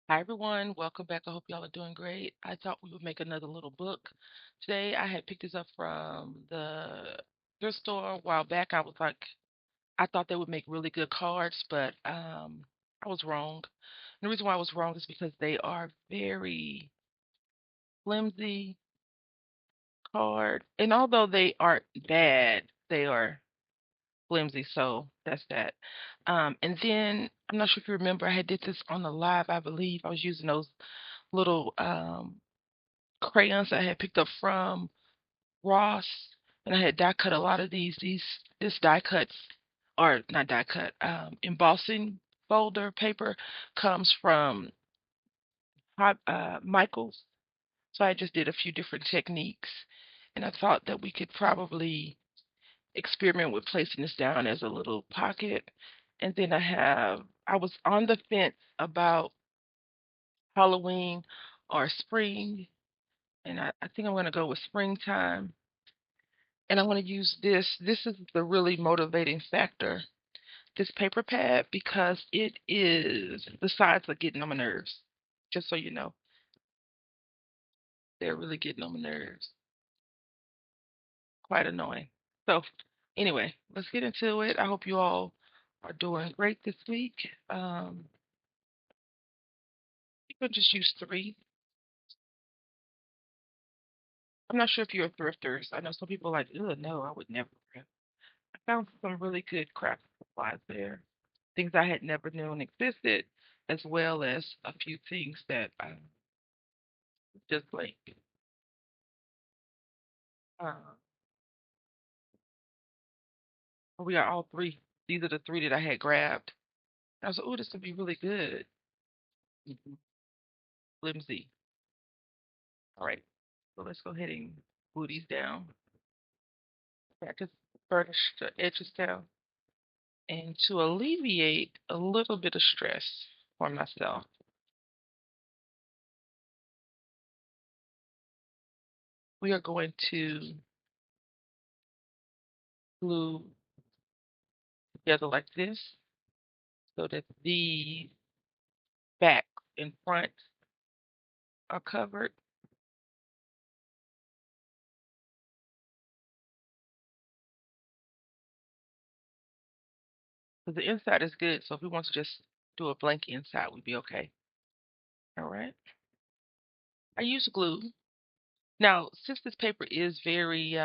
Hi everyone, welcome back. I hope y'all are doing great. I thought we would make another little book today. I had picked this up from the thrift store a while back. I thought they would make really good cards, but I was wrong. And the reason why I was wrong is because they are very flimsy card, and although they aren't bad, they are flimsy. So that's that. And then I'm not sure if you remember, I had did this on the live. I believe I was using those little crayons I had picked up from Ross, and I had die cut a lot of this die cuts, or not die cut, embossing folder paper comes from Michaels. So I just did a few different techniques, and I thought that we could probably experiment with placing this down as a little pocket. And then I was on the fence about Halloween or spring, and I think I'm going to go with springtime. And I want to use this. This is the really motivating factor, this paper pad, because the sides are getting on my nerves. Just so you know, they're really getting on my nerves. Quite annoying. So, anyway, let's get into it. I hope you all are doing great this week. You can just use three. I'm not sure if you're thrifters. I know some people are like, oh, no, I would never thrift. I found some really good craft supplies there, things I had never known existed, as well as a few things that just like uh, we got all three. These are the three that I had grabbed. I was like, oh, this would be really good. Mhm. Flimsy. All right, so let's go ahead and glue these down. I just burnish the edges down, and to alleviate a little bit of stress for myself, we are going to glue together like this so that the back and front are covered. Because the inside is good, so if we want to just do a blank inside, we'd be okay. All right. I use glue. Now, since this paper is very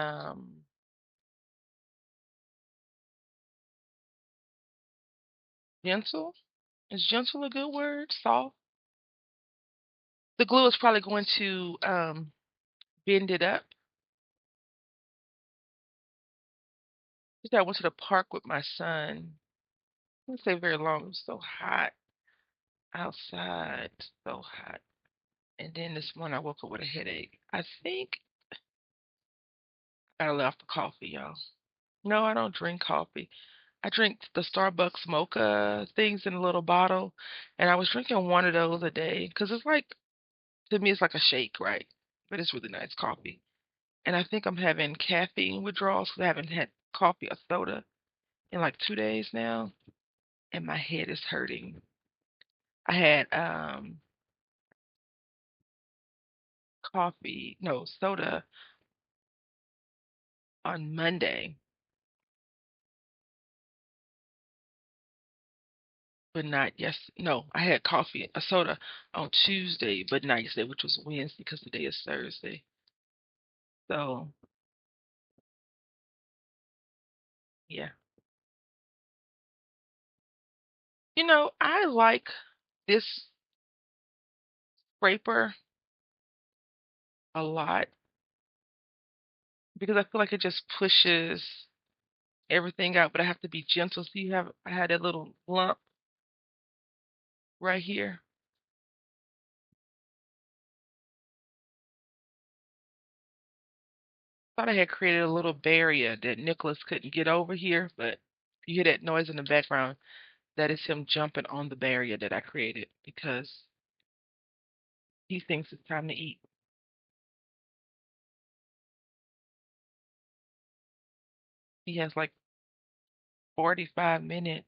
gentle, is gentle a good word? Soft? The glue is probably going to bend it up. Just I went to the park with my son. I didn't stay very long. It was so hot outside, so hot. And then this morning I woke up with a headache. I think I left the coffee, y'all. No, I don't drink coffee. I drink the Starbucks mocha things in a little bottle, and I was drinking one of those a day because it's like, to me, it's like a shake, right? But it's really nice coffee. And I think I'm having caffeine withdrawals because I haven't had coffee or soda in like 2 days now, and my head is hurting. I had coffee, no, soda on Monday, but not yes. No, I had coffee, a soda on Tuesday, but not yesterday, which was Wednesday because today is Thursday. So yeah. I like this scraper a lot because I feel like it just pushes everything out, but I have to be gentle. See, I had that little lump right here. Thought I had created a little barrier that Nicholas couldn't get over here, but you hear that noise in the background. That is him jumping on the barrier that I created because he thinks it's time to eat. He has like 45 minutes.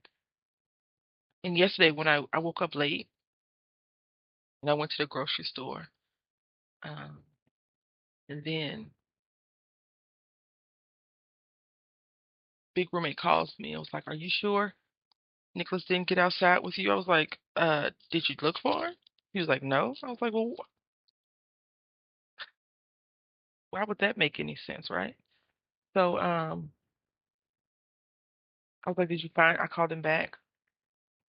And yesterday when I woke up late and I went to the grocery store. Um, and then big roommate calls me. I was like, "Are you sure Nicholas didn't get outside with you?" I was like, did you look for him?" He was like, "No." I was like, "Well, why would that make any sense, right?" So, I was like, "Did you find?" I called him back.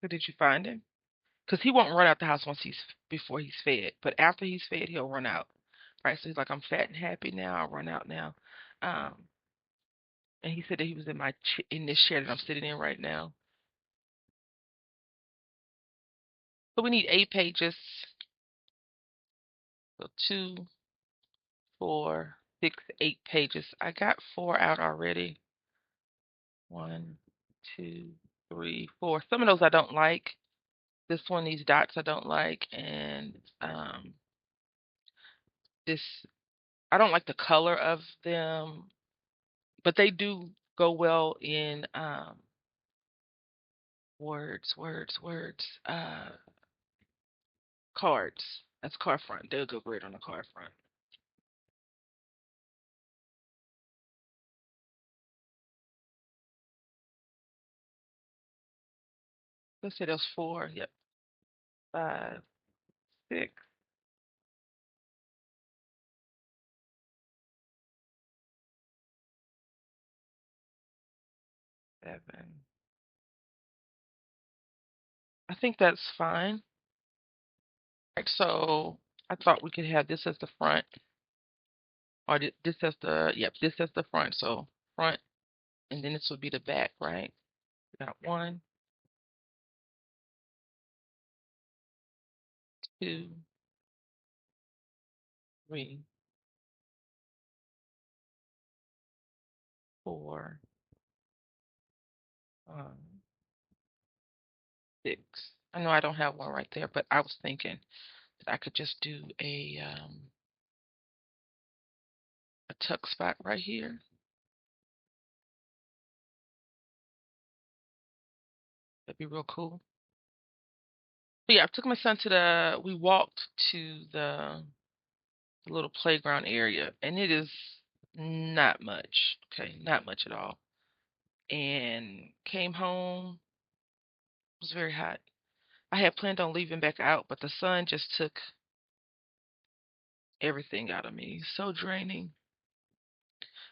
So, "Did you find him?" Because he won't run out the house once he's before he's fed, but after he's fed, he'll run out. Right? So he's like, "I'm fat and happy now. I'll run out now." Um, and he said that he was in in this chair that I'm sitting in right now. So we need 8 pages. So 2, 4, 6, 8 pages. I got 4 out already. 1, 2, 3, 4. Some of those I don't like. This one, these dots I don't like, and this I don't like the color of them, but they do go well in words. Cards. That's card front. They'll go great on a card front. Let's say those 4. Yep. 5, 6, 7. I think that's fine. Right, so I thought we could have this as the front, or this as this as the front. So front, and then this would be the back, right? We got 1, 2, 3, 4, 6. I know I don't have one right there, but I was thinking that I could just do a tuck spot right here. That'd be real cool. So yeah, I took my son to we walked to the little playground area, and it is not much. Okay, not much at all. And came home. It was very hot. I had planned on leaving back out, but the sun just took everything out of me. So draining.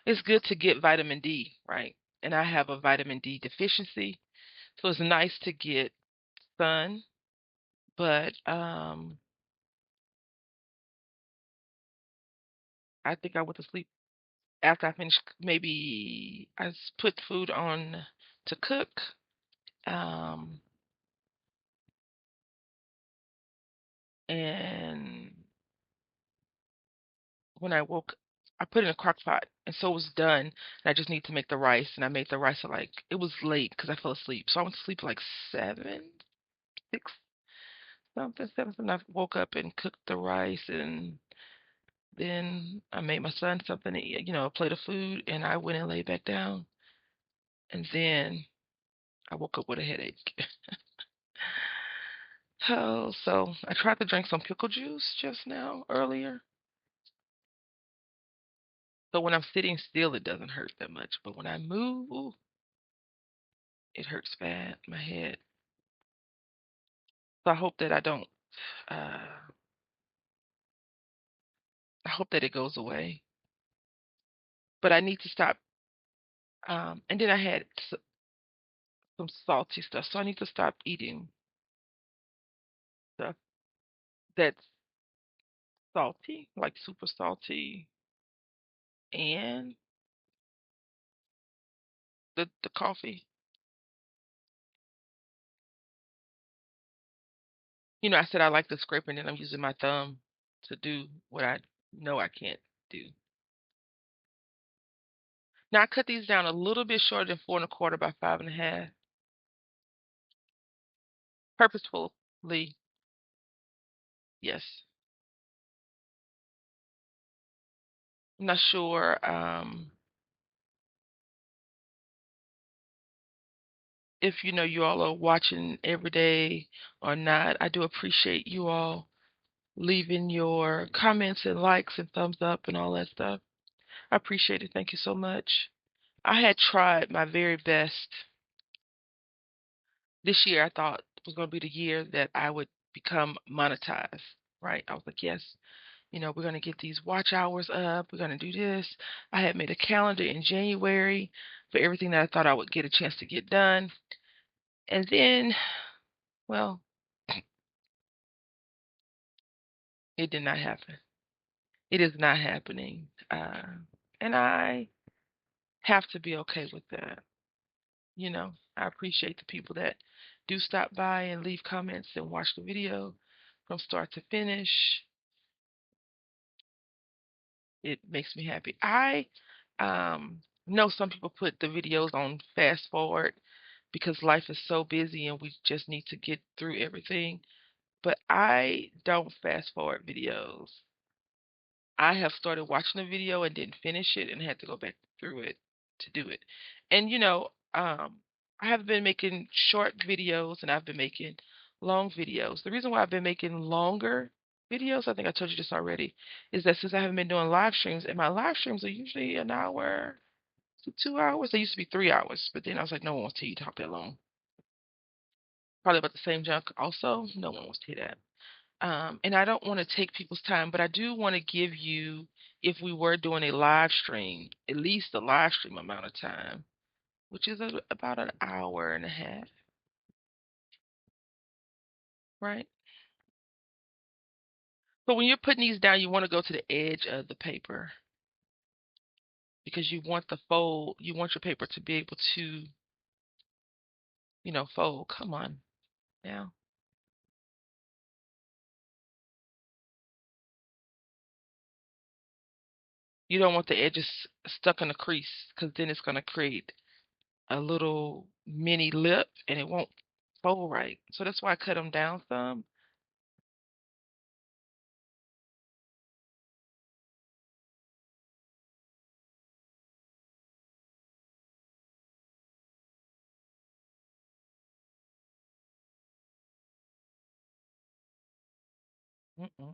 It's good to get vitamin D, right? And I have a vitamin D deficiency, so it's nice to get sun. But I think I went to sleep after I finished. Maybe put food on to cook. Um, and when I woke, I put it in a crock pot, and so it was done. And I just need to make the rice, and I made the rice at like it was late because I fell asleep. So I went to sleep at like 7, 6 something, 7 something. I woke up and cooked the rice, and then I made my son something to eat, a plate of food, and I went and laid back down. And then I woke up with a headache. Oh, so I tried to drink some pickle juice just now earlier. So when I'm sitting still, it doesn't hurt that much, but when I move, it hurts bad, my head. So I hope that uh, I hope that it goes away. But I need to stop. And then I had some salty stuff, so I need to stop eating stuff that's salty, like super salty, and the coffee. I said I like the scraping, and I'm using my thumb to do what I know I can't do. Now I cut these down a little bit shorter than 4 1/4 by 5 1/2, purposefully. Yes. I'm not sure if you all are watching every day or not. I do appreciate you all leaving your comments and likes and thumbs up and all that stuff. I appreciate it. Thank you so much. I had tried my very best. This year I thought was going to be the year that I would become monetized, right? I was like, yes, we're going to get these watch hours up. We're going to do this. I had made a calendar in January for everything that I thought I would get a chance to get done. And then, well, it did not happen. It is not happening. And I have to be okay with that. I appreciate the people that do stop by and leave comments and watch the video from start to finish. It makes me happy. I know some people put the videos on fast forward because life is so busy and we just need to get through everything. But I don't fast forward videos. I have started watching a video and didn't finish it and had to go back through it to do it. And I have been making short videos and I've been making long videos. The reason why I've been making longer videos, I think I told you this already, is that since I haven't been doing live streams, and my live streams are usually an hour to 2 hours. They used to be 3 hours, but then I was like, no one wants to hear you talk that long. Probably about the same junk also. No one wants to hear that. And I don't want to take people's time, but I do want to give you, if we were doing a live stream, at least a live stream amount of time, which is about an hour and a half, right? But when you're putting these down, you want to go to the edge of the paper because you want the fold, you want your paper to be able to, fold. Come on now. You don't want the edges stuck in a crease because then it's going to create a little mini lip and it won't fold right. So that's why I cut them down some. Mm-mm-mm.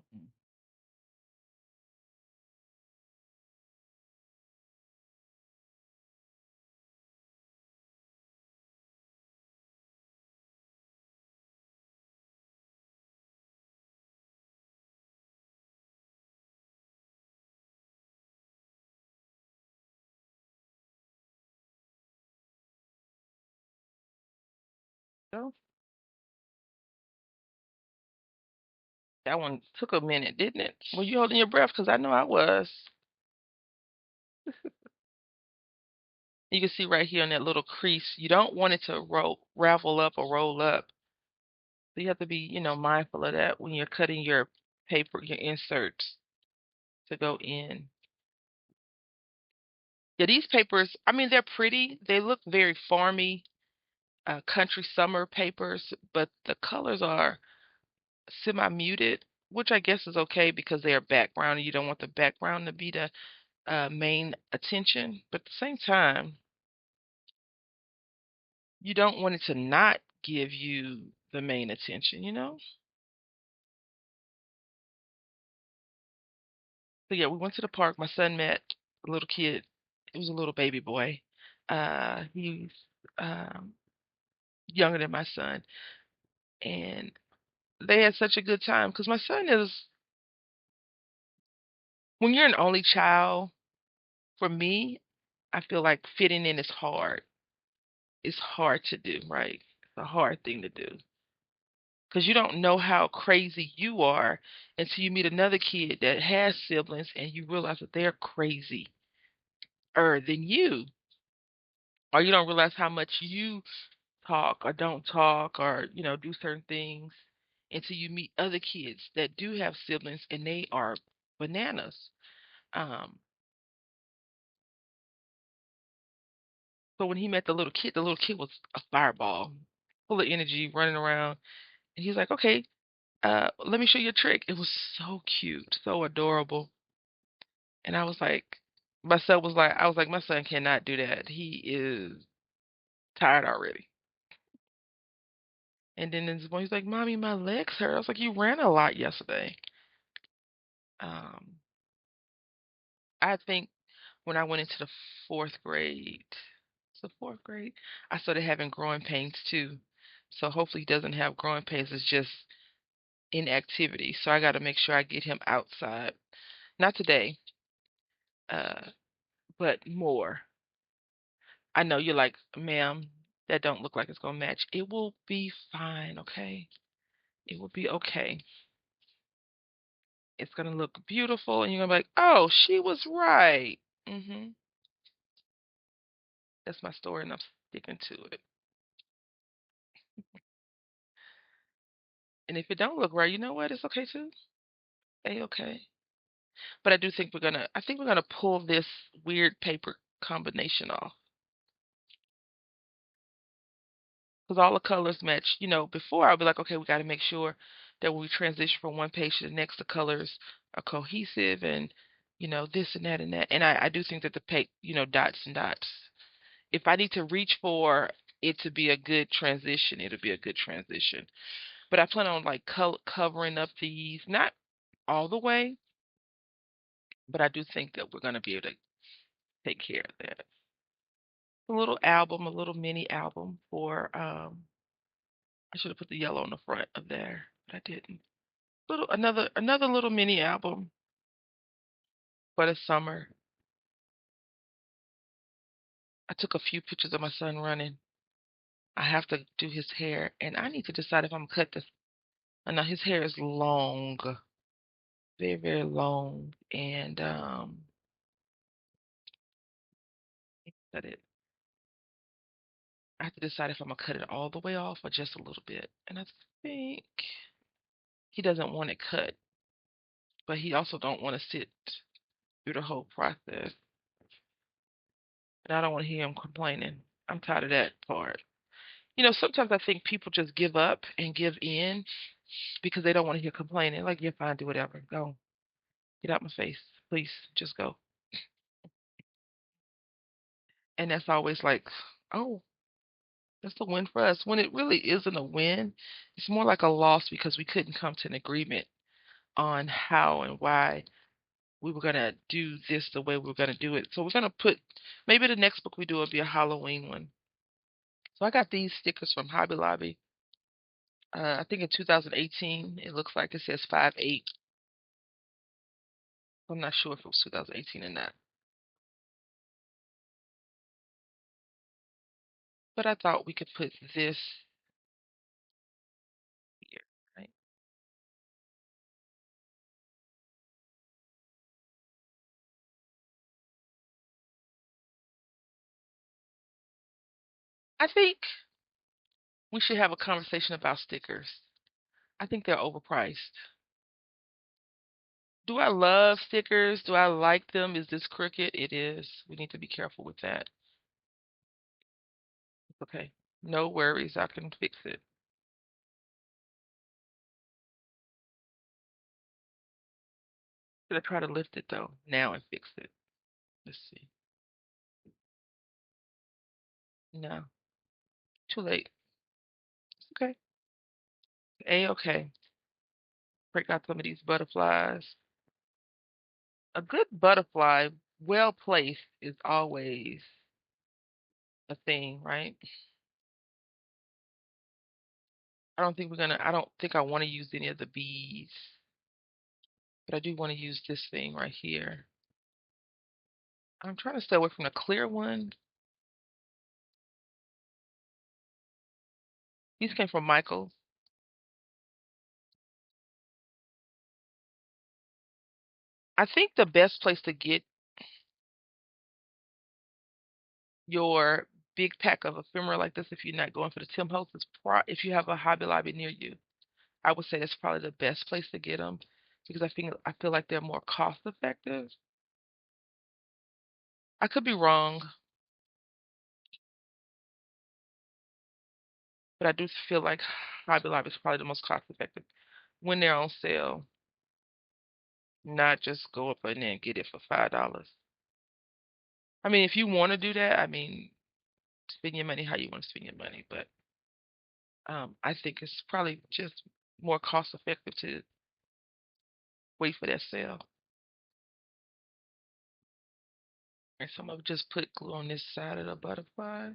So that one took a minute, didn't it? Were you holding your breath? Because I know I was. You can see right here in that little crease, you don't want it to ravel up or roll up. So you have to be, mindful of that when you're cutting your paper, your inserts to go in. Yeah, these papers, I mean, they're pretty. They look very farmy, country summer papers, but the colors are semi-muted, which I guess is okay because they are background and you don't want the background to be the main attention. But at the same time, you don't want it to not give you the main attention. So yeah, we went to the park. My son met a little kid. It was a little baby boy. He's um, younger than my son, and they had such a good time because my son is, when you're an only child, for me, I feel like fitting in is hard. It's hard to do, right? It's a hard thing to do because you don't know how crazy you are until you meet another kid that has siblings and you realize that they're crazier than you, or you don't realize how much you talk or don't talk or do certain things until you meet other kids that do have siblings and they are bananas. um so when he met the little kid was a fireball, full of energy, running around, and he's like, okay, let me show you a trick. It was so cute, so adorable. And I was like, my son cannot do that. He is tired already. And then this boy, he's like, mommy, my legs hurt. I was like, you ran a lot yesterday. Um, I think when I went into the 4th grade, so 4th grade, I started having growing pains too. So hopefully he doesn't have growing pains. It's just inactivity. So I got to make sure I get him outside. Not today, uh, but more. I know you're like, ma'am, that don't look like it's gonna match. It will be fine, okay? It will be okay. It's gonna look beautiful, and you're gonna be like, oh, she was right. That's my story, and I'm sticking to it. And if it don't look right, you know what? It's okay too. Okay. But I think we're gonna pull this weird paper combination off because all the colors match. Before I'll be like, okay, we got to make sure that when we transition from one page to the next, the colors are cohesive and this and that and that. And I do think that the dots and dots. If I need to reach for it to be a good transition, it'll be a good transition. But I plan on like covering up these, not all the way, but I do think that we're gonna be able to take care of that. A little album, a little mini album for I should have put the yellow on the front of there, but I didn't. Little another little mini album for the summer. I took a few pictures of my son running. I have to do his hair, and I need to decide if I'm gonna cut this. I know his hair is long, very, very long, and cut it. I have to decide if I'm gonna cut it all the way off or just a little bit. And I think he doesn't want it cut, but he also don't want to sit through the whole process. And I don't want to hear him complaining. I'm tired of that part. Sometimes I think people just give up and give in because they don't want to hear complaining. Like, you're fine, do whatever. Go. Get out my face. Please, just go. And that's always like, oh, that's a win for us. When it really isn't a win, it's more like a loss because we couldn't come to an agreement on how and why we were going to do this the way we were going to do it. So we're going to put, maybe the next book we do will be a Halloween one. So I got these stickers from Hobby Lobby. I think in 2018, it looks like it says 5/8. I'm not sure if it was 2018 or not. But I thought we could put this here, right? I think we should have a conversation about stickers. I think they're overpriced. Do I love stickers? Do I like them? Is this crooked? It is. We need to be careful with that. Okay. No worries. I can fix it. Should I try to lift it though? Now and fix it. Let's see. No. Too late. It's okay. Okay. Break out some of these butterflies. A good butterfly, well placed, is always a thing, right? I don't think I want to use any of the bees, but I do want to use this thing right here. I'm trying to stay away from the clear one. These came from Michael's. I think the best place to get your big pack of ephemera like this, if you're not going for the Tim Holtz, if you have a Hobby Lobby near you. I would say that's probably the best place to get them because I feel like they're more cost effective. I could be wrong, but I do feel like Hobby Lobby is probably the most cost effective when they're on sale, not just go up in there and get it for $5. I mean, if you want to do that, I mean, spend your money how you want to spend your money, but I think it's probably just more cost effective to wait for that sale. And so I'm gonna just put glue on this side of the butterfly.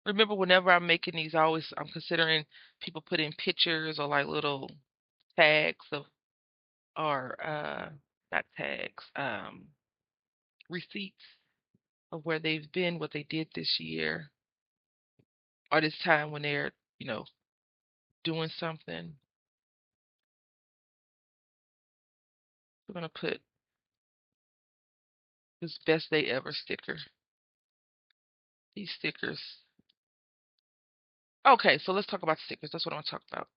Remember, whenever I'm making these, I'm considering people put in pictures or like little tags of or not tags, receipts of where they've been, what they did this year, or this time when they're, you know, doing something. We're gonna put this best day ever sticker. These stickers. Okay, so let's talk about stickers. That's what I want to talk about.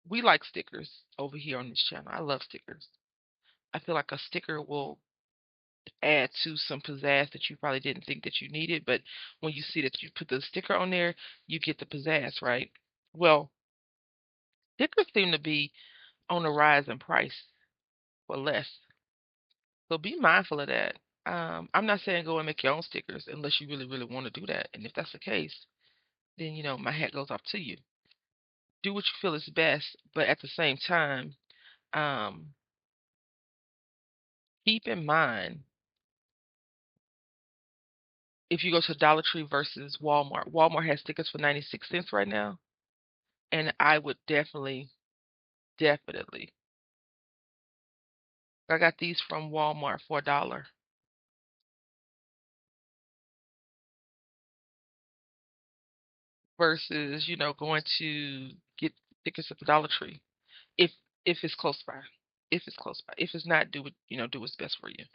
We like stickers over here on this channel. I love stickers. I feel like a sticker will add to some pizzazz that you probably didn't think that you needed, but when you see that you put the sticker on there, you get the pizzazz, right? Well, stickers seem to be on the rise in price for less. So be mindful of that. I'm not saying go and make your own stickers unless you really, really want to do that. And if that's the case, then my hat goes off to you. Do what you feel is best, but at the same time, um, keep in mind if you go to Dollar Tree versus Walmart. Walmart has stickers for 96 cents right now, and I would definitely, definitely. I got these from Walmart for $1 versus, going to get stickers at the Dollar Tree if if it's close by. If it's close by. If it's not, do what's best for you.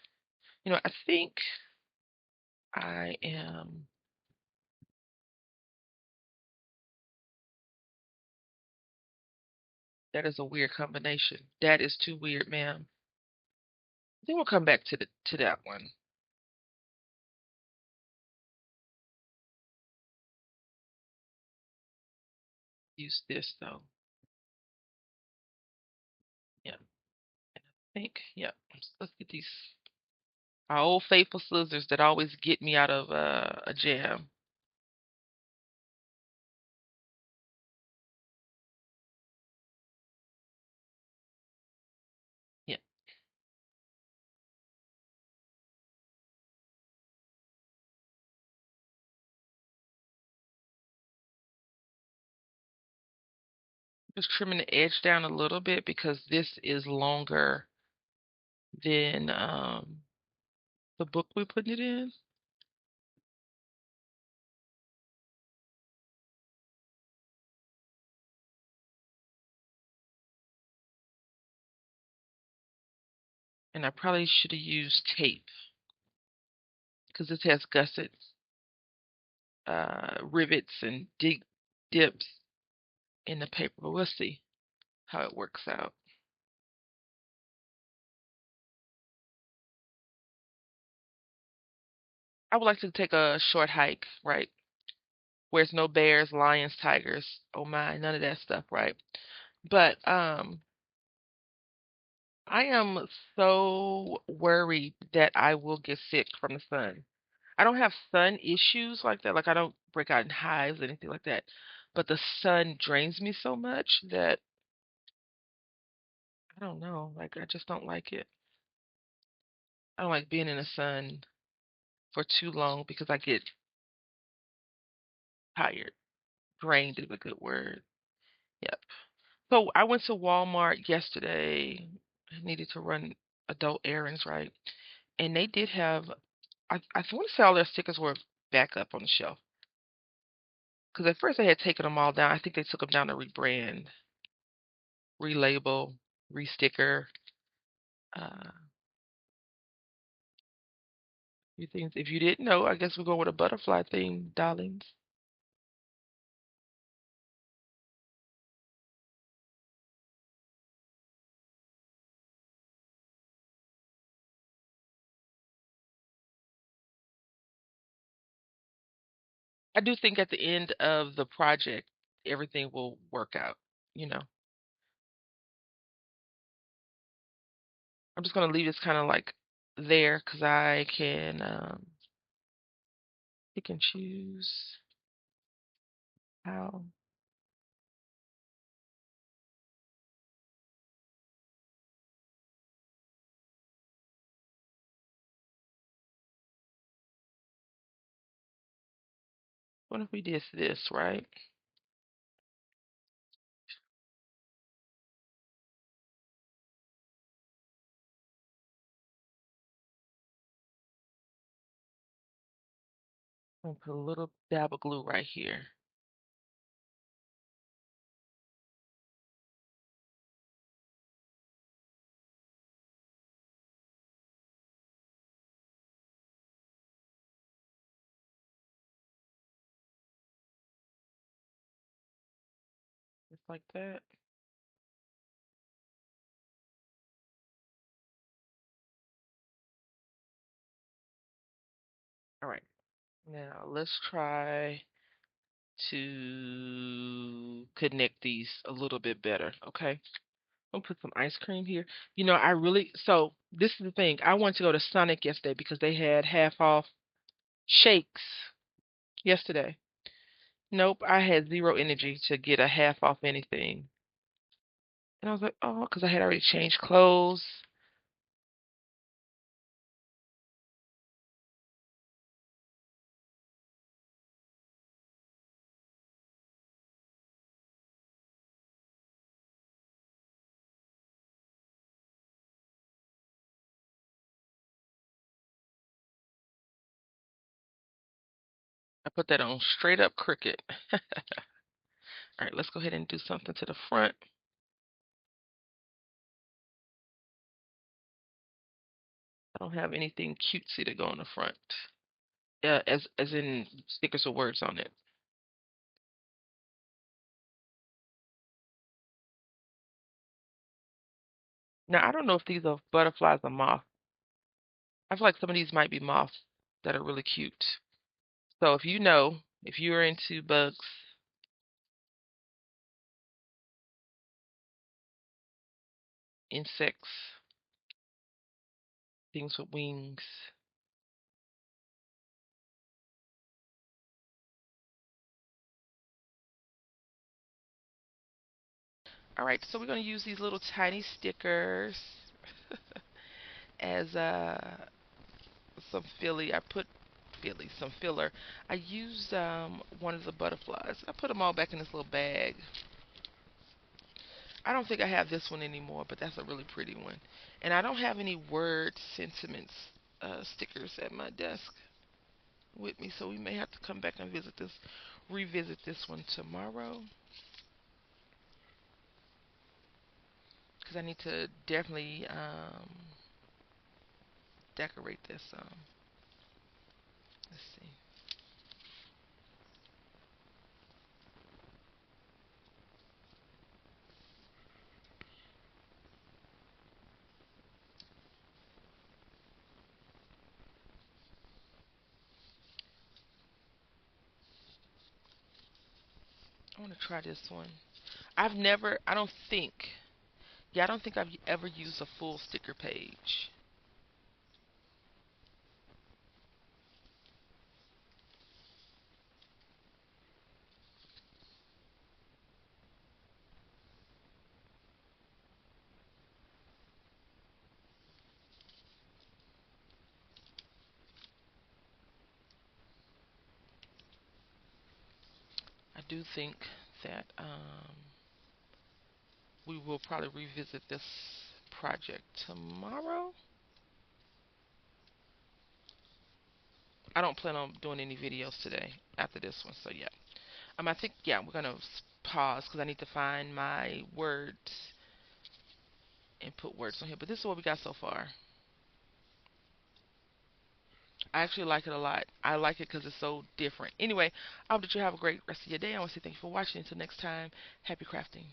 I think I am. That is a weird combination. That is too weird, ma'am. Then we'll come back to that one. Use this though. Yeah, and I think yeah. Let's get these our old faithful scissors that always get me out of a jam. Yeah, just trimming the edge down a little bit because this is longer than the book we're putting it in. And I probably should have used tape because this has gussets, rivets, and dips in the paper. But we'll see how it works out. I would like to take a short hike, right? Where it's no bears, lions, tigers. Oh my, none of that stuff, right? But I am so worried that I will get sick from the sun. I don't have sun issues like that. Like I don't break out in hives or anything like that. But the sun drains me so much that I don't know. Like I just don't like it. I don't like being in the sun for too long because I get tired. Drained is a good word. Yep. So I went to Walmart yesterday. I needed to run adult errands, right? And they did have, I want to say all their stickers were back up on the shelf. Because at first they had taken them all down. I think they took them down to rebrand, relabel, resticker. Uh, few things. If you didn't know, I guess we're going with a butterfly theme, darlings. I do think at the end of the project, everything will work out. You know, I'm just gonna leave this kind of like there because I can pick and choose how. What if we did this, right? I'm gonna put a little dab of glue right here. Just like that. All right. Now let's try to connect these a little bit better. Okay. I'm gonna put some ice cream here. So this is the thing. I wanted to go to Sonic yesterday because they had half off shakes yesterday. Nope, I had zero energy to get a half off anything. And I was like, oh, because I had already changed clothes. I put that on straight up Cricut. All right, let's go ahead and do something to the front. I don't have anything cutesy to go on the front. As in stickers or words on it. Now I don't know if these are butterflies or moths. I feel like some of these might be moths that are really cute. So if you're into bugs, insects, things with wings. All right, so we're going to use these little tiny stickers as some filly. I put filly, some filler. I used one of the butterflies. I put them all back in this little bag. I don't think I have this one anymore, but that's a really pretty one. And I don't have any word sentiments stickers at my desk with me, so we may have to come back and revisit this one tomorrow, because I need to definitely decorate this. Let's see. I want to try this one. I don't think, yeah, I don't think I've ever used a full sticker page. I do think that we will probably revisit this project tomorrow. I don't plan on doing any videos today after this one, so yeah. I think yeah, we're gonna pause because I need to find my words and put words on here. But this is what we got so far. I actually like it a lot. I like it because it's so different. Anyway, I hope that you have a great rest of your day. I want to say thank you for watching. Until next time, happy crafting.